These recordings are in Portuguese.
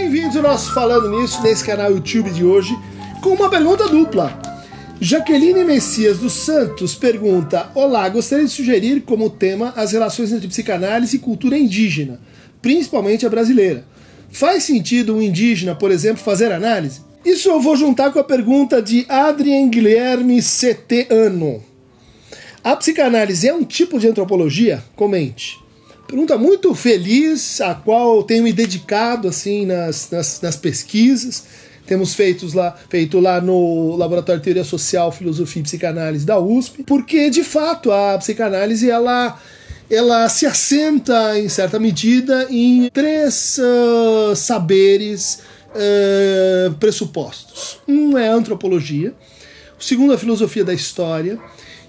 Bem-vindos ao nosso Falando Nisso, nesse canal YouTube de hoje, com uma pergunta dupla. Jaqueline Messias dos Santos pergunta: olá, gostaria de sugerir como tema as relações entre psicanálise e cultura indígena, principalmente a brasileira. Faz sentido um indígena, por exemplo, fazer análise? Isso eu vou juntar com a pergunta de Adrien Guilherme CT Ano. A psicanálise é um tipo de antropologia? Comente. Pergunta muito feliz, a qual eu tenho me dedicado assim, nas pesquisas. Temos feito lá no Laboratório de Teoria Social, Filosofia e Psicanálise da USP, porque, de fato, a psicanálise ela se assenta, em certa medida, em três saberes pressupostos. Um é a antropologia, o segundo a filosofia da história,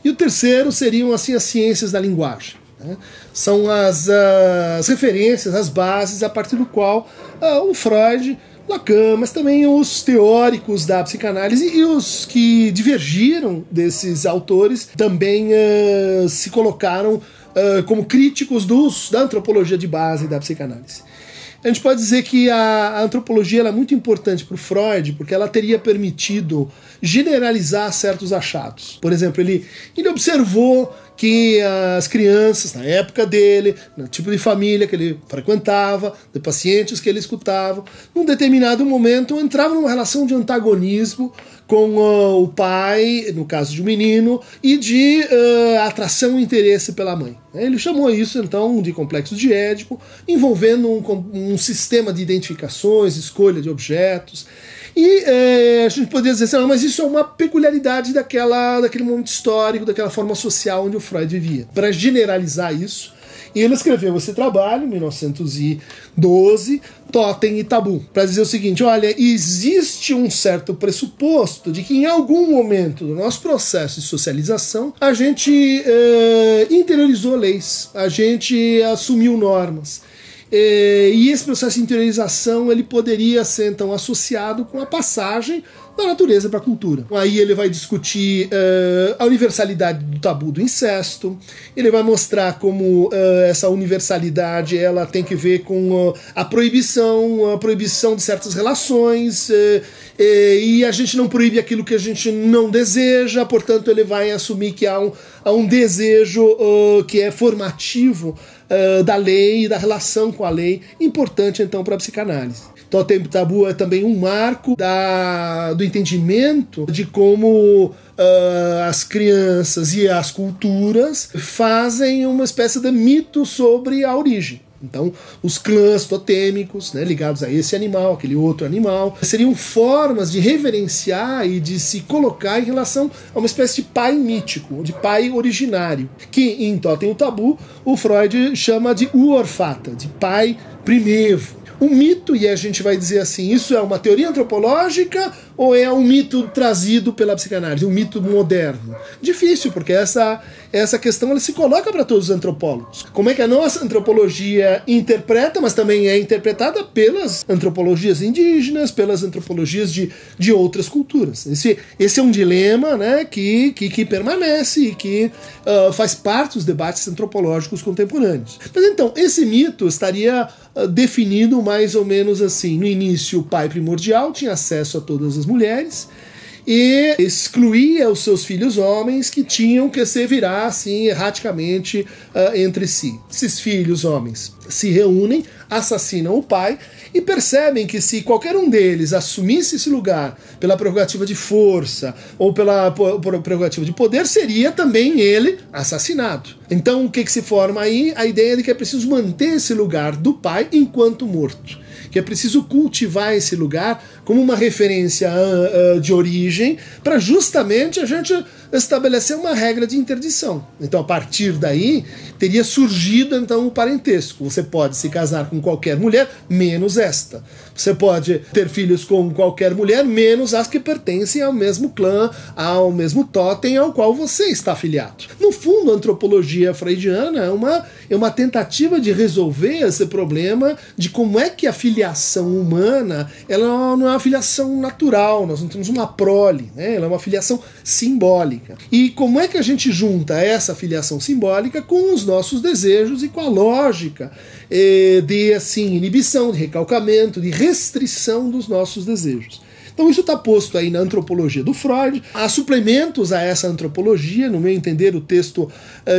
e o terceiro seriam assim, as ciências da linguagem. São as referências, as bases a partir do qual o Freud, Lacan, mas também os teóricos da psicanálise e os que divergiram desses autores também se colocaram como críticos da antropologia de base da psicanálise. A gente pode dizer que a antropologia é muito importante para o Freud, porque ela teria permitido generalizar certos achados. Por exemplo, ele observou que as crianças, na época dele, no tipo de família que ele frequentava, de pacientes que ele escutava, num determinado momento entravam numa relação de antagonismo com o pai, no caso de um menino, e de atração e interesse pela mãe. Ele chamou isso, então, de complexo de Édipo, envolvendo um sistema de identificações, escolha de objetos. E a gente poderia dizer assim, mas isso é uma peculiaridade daquele momento histórico, daquela forma social onde o Freud vivia. Para generalizar isso, ele escreveu esse trabalho, em 1912, Totem e Tabu, para dizer o seguinte: olha, existe um certo pressuposto de que em algum momento do nosso processo de socialização a gente interiorizou leis, a gente assumiu normas. E esse processo de interiorização ele poderia ser então associado com a passagem da natureza para a cultura. Aí ele vai discutir a universalidade do tabu do incesto, ele vai mostrar como essa universalidade ela tem que ver com a proibição de certas relações, e a gente não proíbe aquilo que a gente não deseja, portanto ele vai assumir que há um desejo que é formativo da lei e da relação com a lei, importante então para a psicanálise. Totem e Tabu é também um marco do entendimento de como as crianças e as culturas fazem uma espécie de mito sobre a origem. Então, os clãs totêmicos, né, ligados a esse animal, aquele outro animal, seriam formas de reverenciar e de se colocar em relação a uma espécie de pai mítico, de pai originário, que em Totem e Tabu o Freud chama de Urfata, de pai primevo. Um mito, e a gente vai dizer assim, isso é uma teoria antropológica ou é um mito trazido pela psicanálise, um mito moderno? Difícil, porque essa questão ela se coloca para todos os antropólogos. Como é que a nossa antropologia interpreta, mas também é interpretada pelas antropologias indígenas, pelas antropologias de outras culturas. Esse é um dilema, né, que permanece e que faz parte dos debates antropológicos contemporâneos. Mas então, esse mito estaria definido mais ou menos assim: no início o pai primordial tinha acesso a todas as mulheres e excluía os seus filhos homens, que tinham que se virar assim erraticamente entre si. Esses filhos homens se reúnem, assassinam o pai e percebem que se qualquer um deles assumisse esse lugar pela prerrogativa de força ou pela prerrogativa de poder, seria também ele assassinado. Então o que se forma aí? A ideia de que é preciso manter esse lugar do pai enquanto morto, que é preciso cultivar esse lugar como uma referência de origem, para justamente a gente estabelecer uma regra de interdição. Então, a partir daí, teria surgido então o parentesco. Você pode se casar com qualquer mulher, menos esta. Você pode ter filhos com qualquer mulher, menos as que pertencem ao mesmo clã, ao mesmo totem ao qual você está afiliado. No fundo, a antropologia freudiana é uma tentativa de resolver esse problema de como é que a filiação filiação humana, ela não é uma filiação natural, nós não temos uma prole, né? Ela é uma filiação simbólica. E como é que a gente junta essa filiação simbólica com os nossos desejos e com a lógica de assim, inibição, de recalcamento, de restrição dos nossos desejos? Então isso está posto aí na antropologia do Freud. Há suplementos a essa antropologia, no meu entender o texto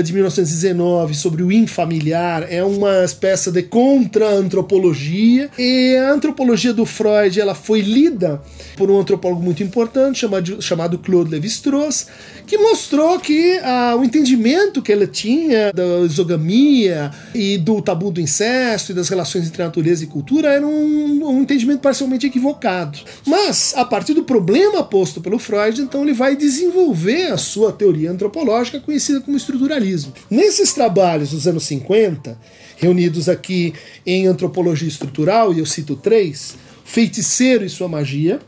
de 1919 sobre o infamiliar é uma espécie de contra-antropologia, e a antropologia do Freud ela foi lida por um antropólogo muito importante chamado Claude Lévi-Strauss, que mostrou que o entendimento que ele tinha da exogamia e do tabu do incesto e das relações entre natureza e cultura era um entendimento parcialmente equivocado. Mas a partir do problema posto pelo Freud, então ele vai desenvolver a sua teoria antropológica conhecida como estruturalismo. Nesses trabalhos dos anos 50, reunidos aqui em Antropologia Estrutural, e eu cito 3, Feiticeiro e sua magia,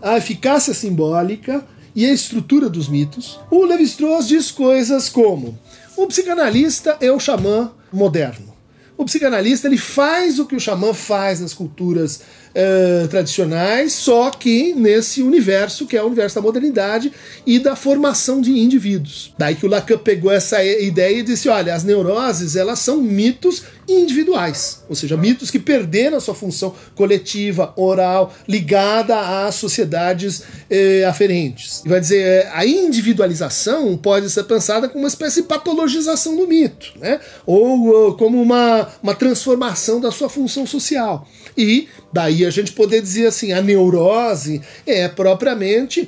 a eficácia simbólica e a estrutura dos mitos, o Lévi-Strauss diz coisas como: o psicanalista é o xamã moderno. O psicanalista ele faz o que o xamã faz nas culturas tradicionais, só que nesse universo que é o universo da modernidade e da formação de indivíduos. Daí que o Lacan pegou essa ideia e disse: olha, as neuroses elas são mitos individuais, ou seja, mitos que perderam a sua função coletiva, oral, ligada às sociedades aferentes. E vai dizer, a individualização pode ser pensada como uma espécie de patologização do mito, né? Ou como uma transformação da sua função social. E daí a gente poder dizer assim, a neurose é propriamente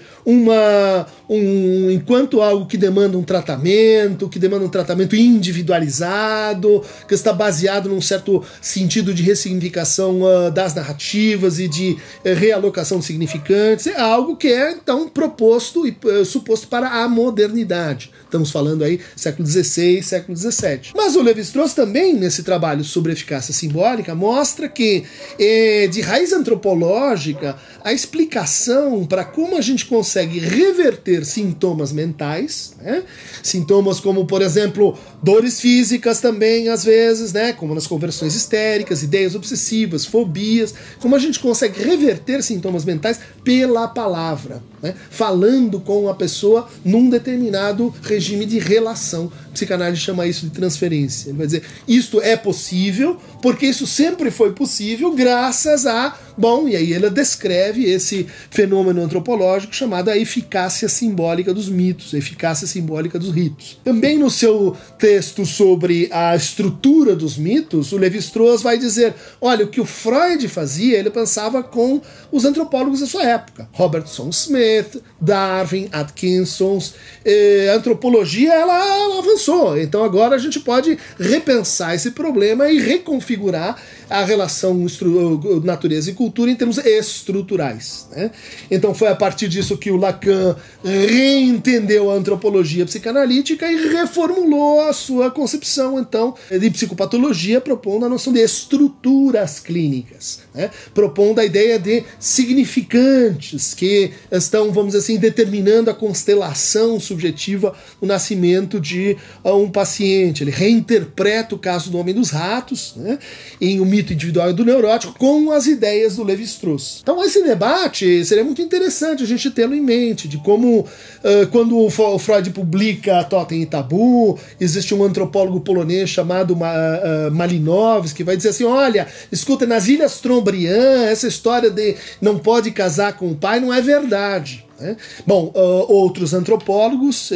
enquanto algo que demanda um tratamento individualizado, que está baseado num certo sentido de ressignificação das narrativas e de realocação de significantes, é algo que é então proposto e suposto para a modernidade. Estamos falando aí século XVI, século XVII. Mas o Lévi-Strauss também, nesse trabalho sobre eficácia simbólica, mostra que, de raiz antropológica, a explicação para como a gente consegue reverter sintomas mentais, né? Sintomas como, por exemplo, dores físicas também, às vezes, né? Como nas conversões histéricas, ideias obsessivas, fobias, como a gente consegue reverter sintomas mentais pela palavra, né? Falando com a pessoa num determinado regime de relação. A psicanálise chama isso de transferência. Ele vai dizer, isto é possível, porque isso sempre foi possível graças a... Bom, e aí ele descreve esse fenômeno antropológico chamado a eficácia simbólica dos mitos, a eficácia simbólica dos ritos. Também no seu texto sobre a estrutura dos mitos, o Lévi-Strauss vai dizer, olha, o que o Freud fazia, ele pensava com os antropólogos da sua época. Robertson Smith, Darwin, Atkinson, a antropologia ela avançou, então agora a gente pode repensar esse problema e reconfigurar a relação natureza e cultura em termos estruturais, né? Então foi a partir disso que o Lacan reentendeu a antropologia psicanalítica e reformulou a sua concepção então de psicopatologia, propondo a noção de estruturas clínicas, né? Propondo a ideia de significantes que estão, vamos dizer assim, determinando a constelação subjetiva do nascimento de um paciente. Ele reinterpreta o caso do Homem dos Ratos, né, em O Mito Individual e do Neurótico com as ideias do Lévi-Strauss. Então esse debate seria muito interessante a gente tê-lo em mente, de como quando o Freud publica Totem e Tabu, existe um antropólogo polonês chamado Malinowski que vai dizer assim, olha, escuta, nas Ilhas Trombriand, essa história de não pode casar com o pai não é verdade. Bom, outros antropólogos,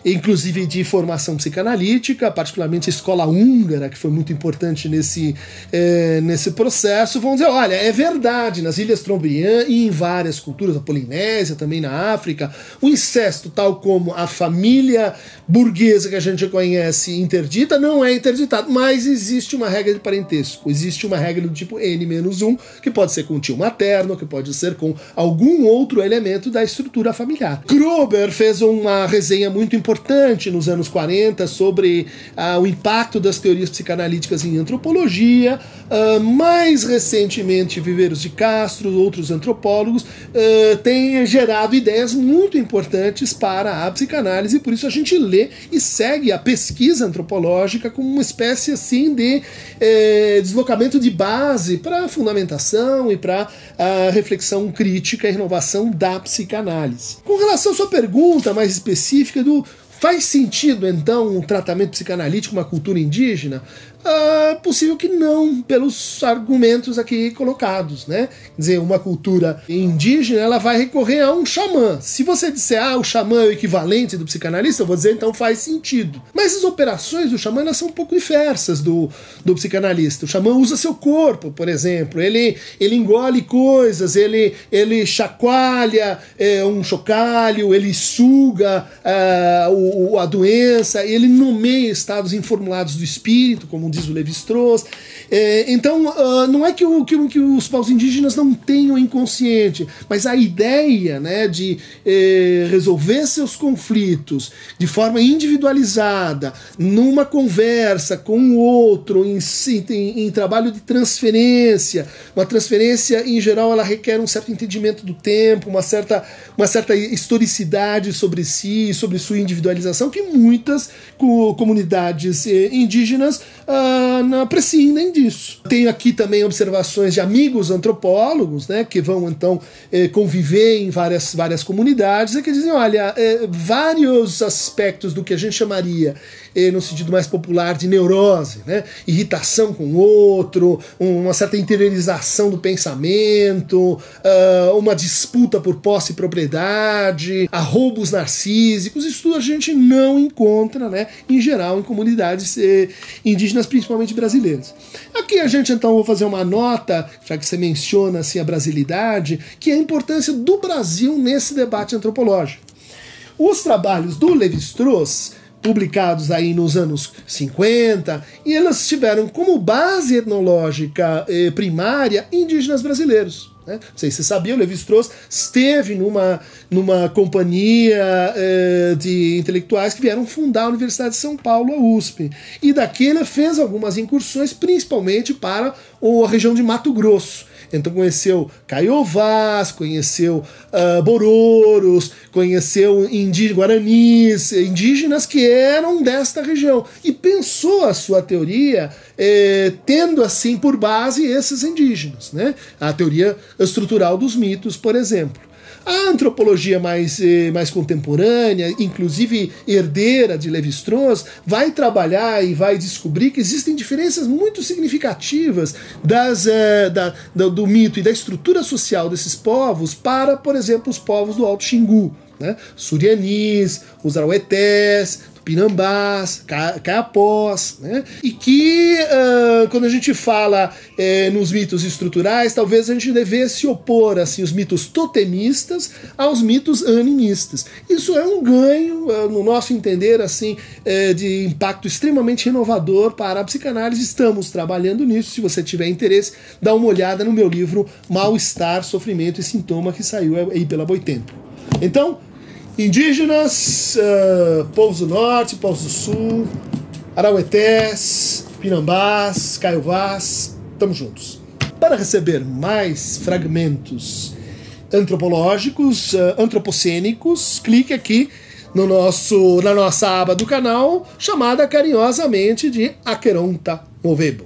inclusive de formação psicanalítica, particularmente a escola húngara, que foi muito importante nesse processo, vão dizer, olha, é verdade, nas Ilhas Trombriand e em várias culturas, na Polinésia, também na África, o incesto, tal como a família burguesa que a gente conhece interdita, não é interditado, mas existe uma regra de parentesco, existe uma regra do tipo N-1, que pode ser com o tio materno, que pode ser com algum outro elemento da estrutura familiar. Gruber fez uma resenha muito importante nos anos 40 sobre o impacto das teorias psicanalíticas em antropologia. Mais recentemente, Viveiros de Castro, outros antropólogos, têm gerado ideias muito importantes para a psicanálise, e por isso a gente lê e segue a pesquisa antropológica como uma espécie assim de deslocamento de base para a fundamentação e para a reflexão crítica e renovação da psicanálise. Com relação à sua pergunta mais específica do faz sentido, então, um tratamento psicanalítico uma cultura indígena? Possível que não, pelos argumentos aqui colocados, né? Quer dizer, uma cultura indígena, ela vai recorrer a um xamã. Se você disser, o xamã é o equivalente do psicanalista, eu vou dizer, então faz sentido. Mas as operações do xamã, elas são um pouco diversas do psicanalista. O xamã usa seu corpo, por exemplo, ele engole coisas, ele chacoalha um chocalho, ele suga a doença, ele nomeia estados informulados do espírito, como diz o Lévi-Strauss. Então, não é que os povos indígenas não tenham inconsciente, mas a ideia, né, de resolver seus conflitos de forma individualizada, numa conversa com o outro, em trabalho de transferência. Uma transferência, em geral, ela requer um certo entendimento do tempo, uma certa historicidade sobre si, sobre sua individualização, que muitas comunidades indígenas prescindem disso. Tenho aqui também observações de amigos antropólogos, né, que vão então conviver em várias comunidades, e que dizem, olha, vários aspectos do que a gente chamaria, no sentido mais popular, de neurose, né, irritação com o outro, uma certa interiorização do pensamento, uma disputa por posse e propriedade, roubos narcísicos, isso tudo a gente não encontra, né, em geral, em comunidades indígenas, principalmente brasileiras. Aqui a gente então vou fazer uma nota, já que você menciona assim a brasilidade, que é a importância do Brasil nesse debate antropológico. Os trabalhos do Lévi-Strauss, publicados aí nos anos 50, e eles tiveram como base etnológica primária indígenas brasileiros. Não sei se você sabia, o Lévi-Strauss esteve numa companhia de intelectuais que vieram fundar a Universidade de São Paulo, a USP. E daqui ele fez algumas incursões, principalmente para a região de Mato Grosso. Então conheceu Caiovás, conheceu Bororos, conheceu guaranis, indígenas que eram desta região. E pensou a sua teoria tendo assim por base esses indígenas, né? A teoria estrutural dos mitos, por exemplo. A antropologia mais contemporânea, inclusive herdeira de Lévi-Strauss, vai trabalhar e vai descobrir que existem diferenças muito significativas do mito e da estrutura social desses povos para, por exemplo, os povos do Alto Xingu, né? Surianis, os Arauetés, Tupinambás, Caiapós, né? E que quando a gente fala nos mitos estruturais, talvez a gente devesse opor assim, os mitos totemistas aos mitos animistas. Isso é um ganho, no nosso entender, assim, de impacto extremamente renovador para a psicanálise. Estamos trabalhando nisso. Se você tiver interesse, dá uma olhada no meu livro Mal-Estar, Sofrimento e Sintoma, que saiu aí pela Boitempo. Então, indígenas, povos do norte, povos do sul, Arauetés, Pinambás, Caiovás, estamos juntos. Para receber mais fragmentos antropológicos, antropocênicos, clique aqui na nossa aba do canal, chamada carinhosamente de Aqueronta Movebo.